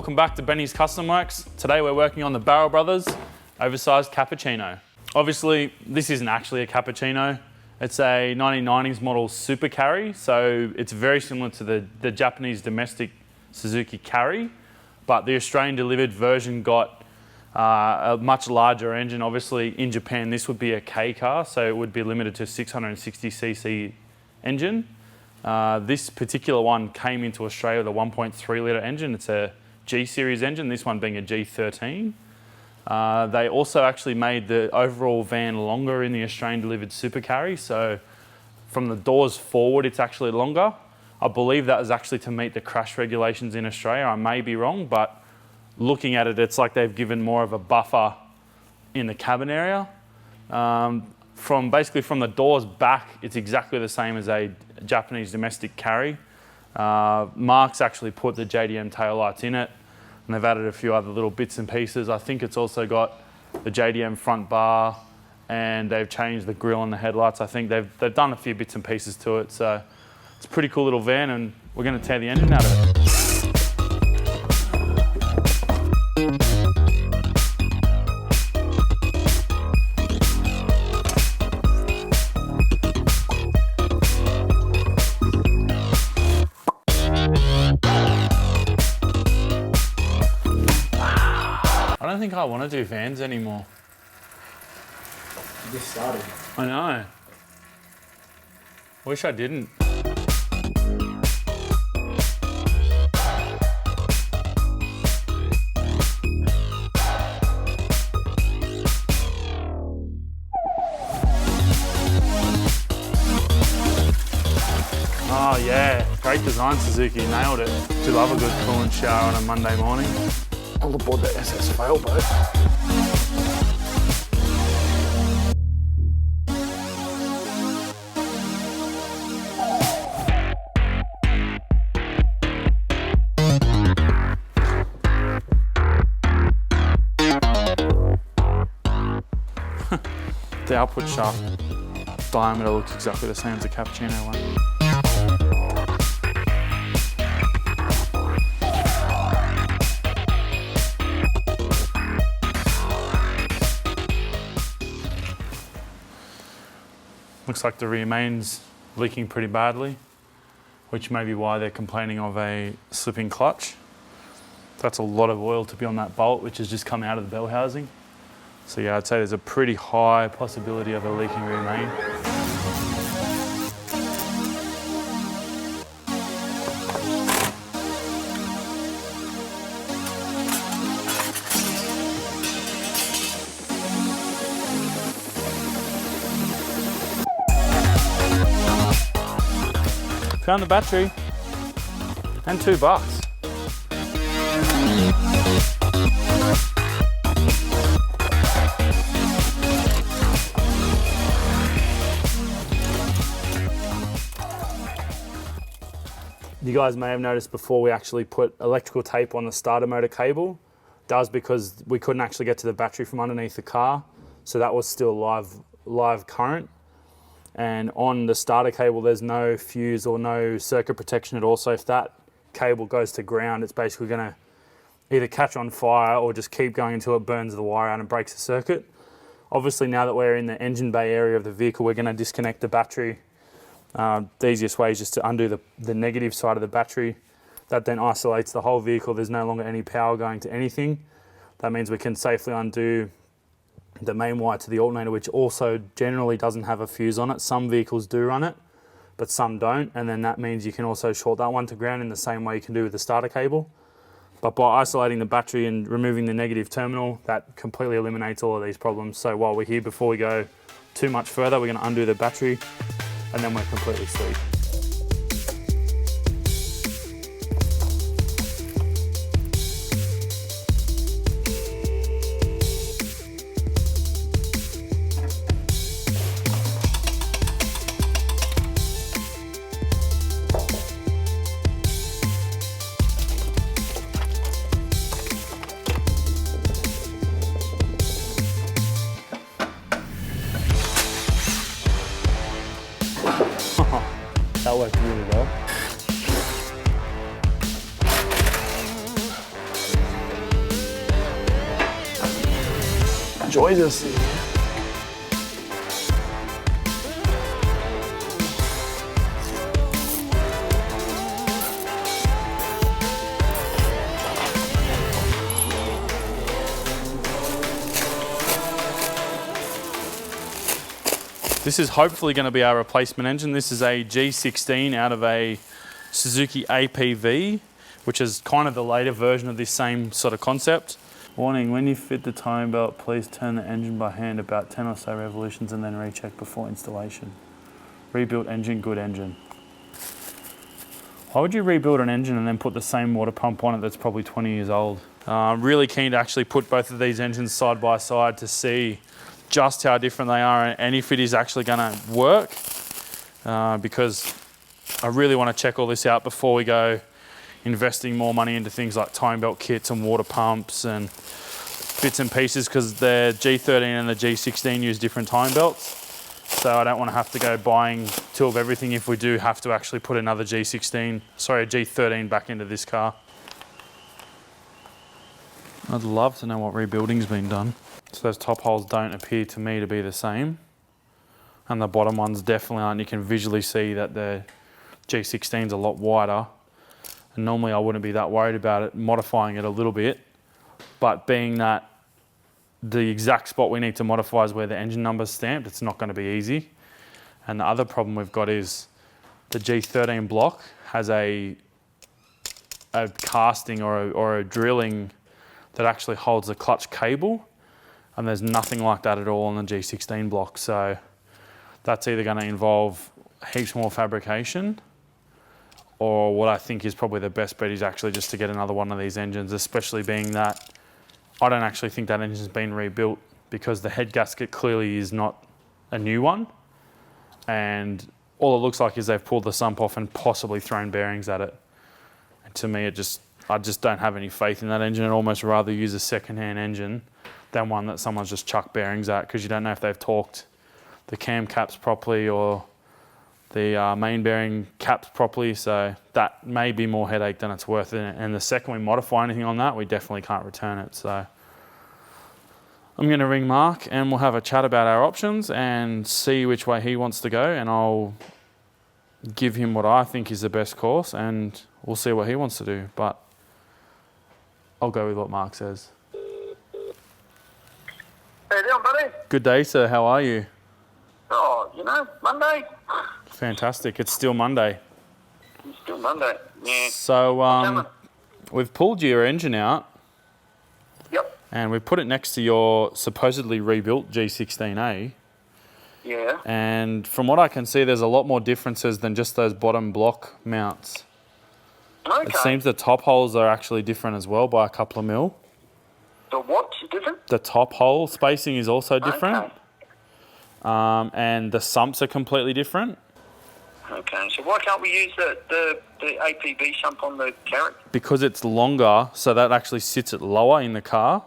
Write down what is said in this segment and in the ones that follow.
Welcome back to Benny's Custom Works. Today we're working on the Barrel Brothers oversized cappuccino. Obviously, this isn't actually a cappuccino. It's a 1990s model super carry, so it's very similar to the Japanese domestic Suzuki carry, but the Australian delivered version got a much larger engine. Obviously, in Japan, this would be a K car, so it would be limited to 660cc engine. This particular one came into Australia with a 1.3 litre engine. It's a G series engine, this one being a G13. They also actually made the overall van longer in the Australian delivered super carry, so from the doors forward it's actually longer. I believe that was actually to meet the crash regulations in Australia. I may be wrong, but looking at it, it's like they've given more of a buffer in the cabin area. From the doors back, it's exactly the same as a Japanese domestic carry. Mark's actually put the JDM taillights in it, and they've added a few other little bits and pieces. I think it's also got the JDM front bar, and they've changed the grille and the headlights. I think they've done a few bits and pieces to it, so it's a pretty cool little van, and we're going to tear the engine out of it. I don't think I want to do vans anymore. You just started. I know. Wish I didn't. Oh yeah, great design, Suzuki, nailed it. Do love a good coolant shower on a Monday morning. All aboard the SS Failboat. The output shaft diameter looks exactly the same as the cappuccino one. Looks like the rear main's leaking pretty badly, which may be why they're complaining of a slipping clutch. That's a lot of oil to be on that bolt, which has just come out of the bell housing. So yeah, I'd say there's a pretty high possibility of a leaking rear main. Found the battery and $2. You guys may have noticed before we actually put electrical tape on the starter motor cable. That was because we couldn't actually get to the battery from underneath the car, so that was still live current. And on the starter cable, there's no fuse or no circuit protection at all. So if that cable goes to ground, it's basically gonna either catch on fire or just keep going until it burns the wire out and breaks the circuit. Obviously, now that we're in the engine bay area of the vehicle, we're gonna disconnect the battery. The easiest way is just to undo the negative side of the battery. That then isolates the whole vehicle. There's no longer any power going to anything. That means we can safely undo the main wire to the alternator, which also generally doesn't have a fuse on it. Some vehicles do run it, but some don't. And then that means you can also short that one to ground in the same way you can do with the starter cable. But by isolating the battery and removing the negative terminal, that completely eliminates all of these problems. So while we're here, before we go too much further, we're going to undo the battery and then we're completely sweet. That worked really well. enjoy this. This is hopefully going to be our replacement engine. This is a G16 out of a Suzuki APV, which is kind of the later version of this same sort of concept. Warning, when you fit the timing belt, please turn the engine by hand about 10 or so revolutions and then recheck before installation. Rebuilt engine, good engine. Why would you rebuild an engine and then put the same water pump on it that's probably 20 years old? I'm really keen to actually put both of these engines side by side to see just how different they are and if it is actually going to work, because I really want to check all this out before we go investing more money into things like time belt kits and water pumps and bits and pieces, because the G13 and the G16 use different time belts. So I don't want to have to go buying two of everything if we do have to actually put another a G13 back into this car. I'd love to know what rebuilding's been done. So those top holes don't appear to me to be the same. And the bottom ones definitely aren't. You can visually see that the G16's a lot wider. And normally I wouldn't be that worried about it, modifying it a little bit. But being that the exact spot we need to modify is where the engine number's stamped, it's not going to be easy. And the other problem we've got is the G13 block has a casting or a drilling that actually holds the clutch cable. And there's nothing like that at all on the G16 block. So that's either going to involve heaps more fabrication, or what I think is probably the best bet is actually just to get another one of these engines, especially being that I don't actually think that engine's been rebuilt, because the head gasket clearly is not a new one. And all it looks like is they've pulled the sump off and possibly thrown bearings at it. And to me, I just don't have any faith in that engine. I'd almost rather use a second-hand engine than one that someone's just chucked bearings at, because you don't know if they've torqued the cam caps properly or the main bearing caps properly. So that may be more headache than it's worth. And the second we modify anything on that, we definitely can't return it. So I'm going to ring Mark and we'll have a chat about our options and see which way he wants to go, and I'll give him what I think is the best course and we'll see what he wants to do. But I'll go with what Mark says. How you doing, buddy? Good day, sir. How are you? Oh, Monday. Fantastic. It's still Monday. It's still Monday. Yeah. So we've pulled your engine out. Yep. And we've put it next to your supposedly rebuilt G16A. Yeah. And from what I can see, there's a lot more differences than just those bottom block mounts. Okay. It seems the top holes are actually different as well by a couple of mil. The what's different? The top hole spacing is also different. Okay. And the sumps are completely different. Okay, so why can't we use the APV sump on the carrot? Because it's longer, so that actually sits it lower in the car.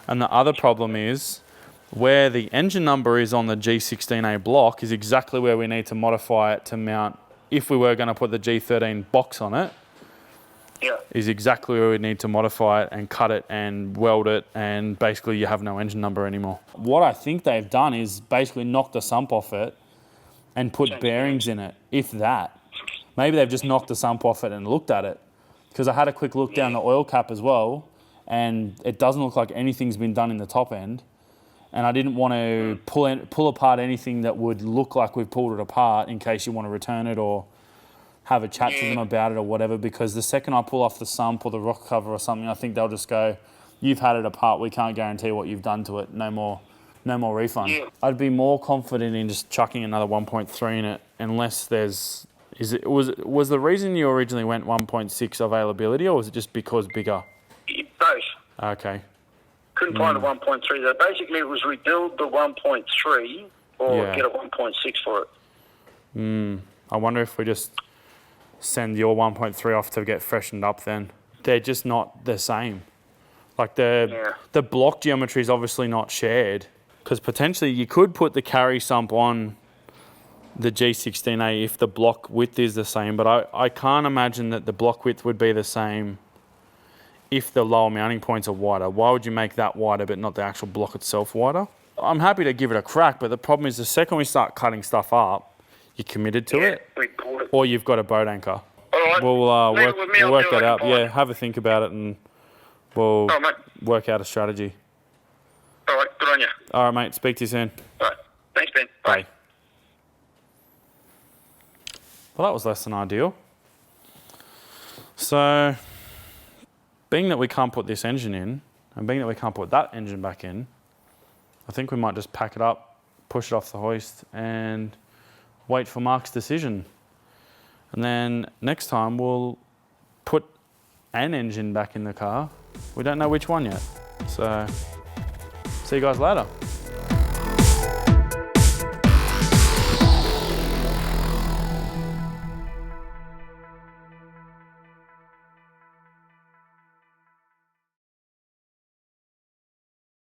And the other problem is, where the engine number is on the G16A block is exactly where we need to modify it to mount, if we were going to put the G13 box on it, Yeah. is exactly where we need to modify it and cut it and weld it, and basically you have no engine number anymore. What I think they've done is basically knocked the sump off it and put bearings in it, if that. Maybe they've just knocked the sump off it and looked at it, because I had a quick look down the oil cap as well, and it doesn't look like anything's been done in the top end. And I didn't want to pull apart anything that would look like we've pulled it apart in case you want to return it or have a chat to them about it or whatever, because the second I pull off the sump or the rock cover or something, I think they'll just go, you've had it apart, we can't guarantee what you've done to it, no more refund. Yeah. I'd be more confident in just chucking another 1.3 in it, unless there's, was the reason you originally went 1.6 availability, or was it just because bigger? Both. Okay. Couldn't find a 1.3 though. Basically it was rebuild the 1.3 or get a 1.6 for it. I wonder if we just send your 1.3 off to get freshened up then. They're just not the same. Like the block geometry is obviously not shared, because potentially you could put the carry sump on the G16A if the block width is the same, but I can't imagine that the block width would be the same if the lower mounting points are wider, why would you make that wider but not the actual block itself wider? I'm happy to give it a crack, but the problem is the second we start cutting stuff up, you're committed to it, we bought it. or you've got a boat anchor. All right. We'll Leave it with me, we'll I'll work see what that I out. can find. Yeah, have a think about it and we'll All right, mate. work out a strategy. All right, good on you. All right, mate. Speak to you soon. All right. Thanks, Ben. Bye. Well, that was less than ideal. So, being that we can't put this engine in, and being that we can't put that engine back in, I think we might just pack it up, push it off the hoist, and wait for Mark's decision. And then next time we'll put an engine back in the car. We don't know which one yet. So, see you guys later.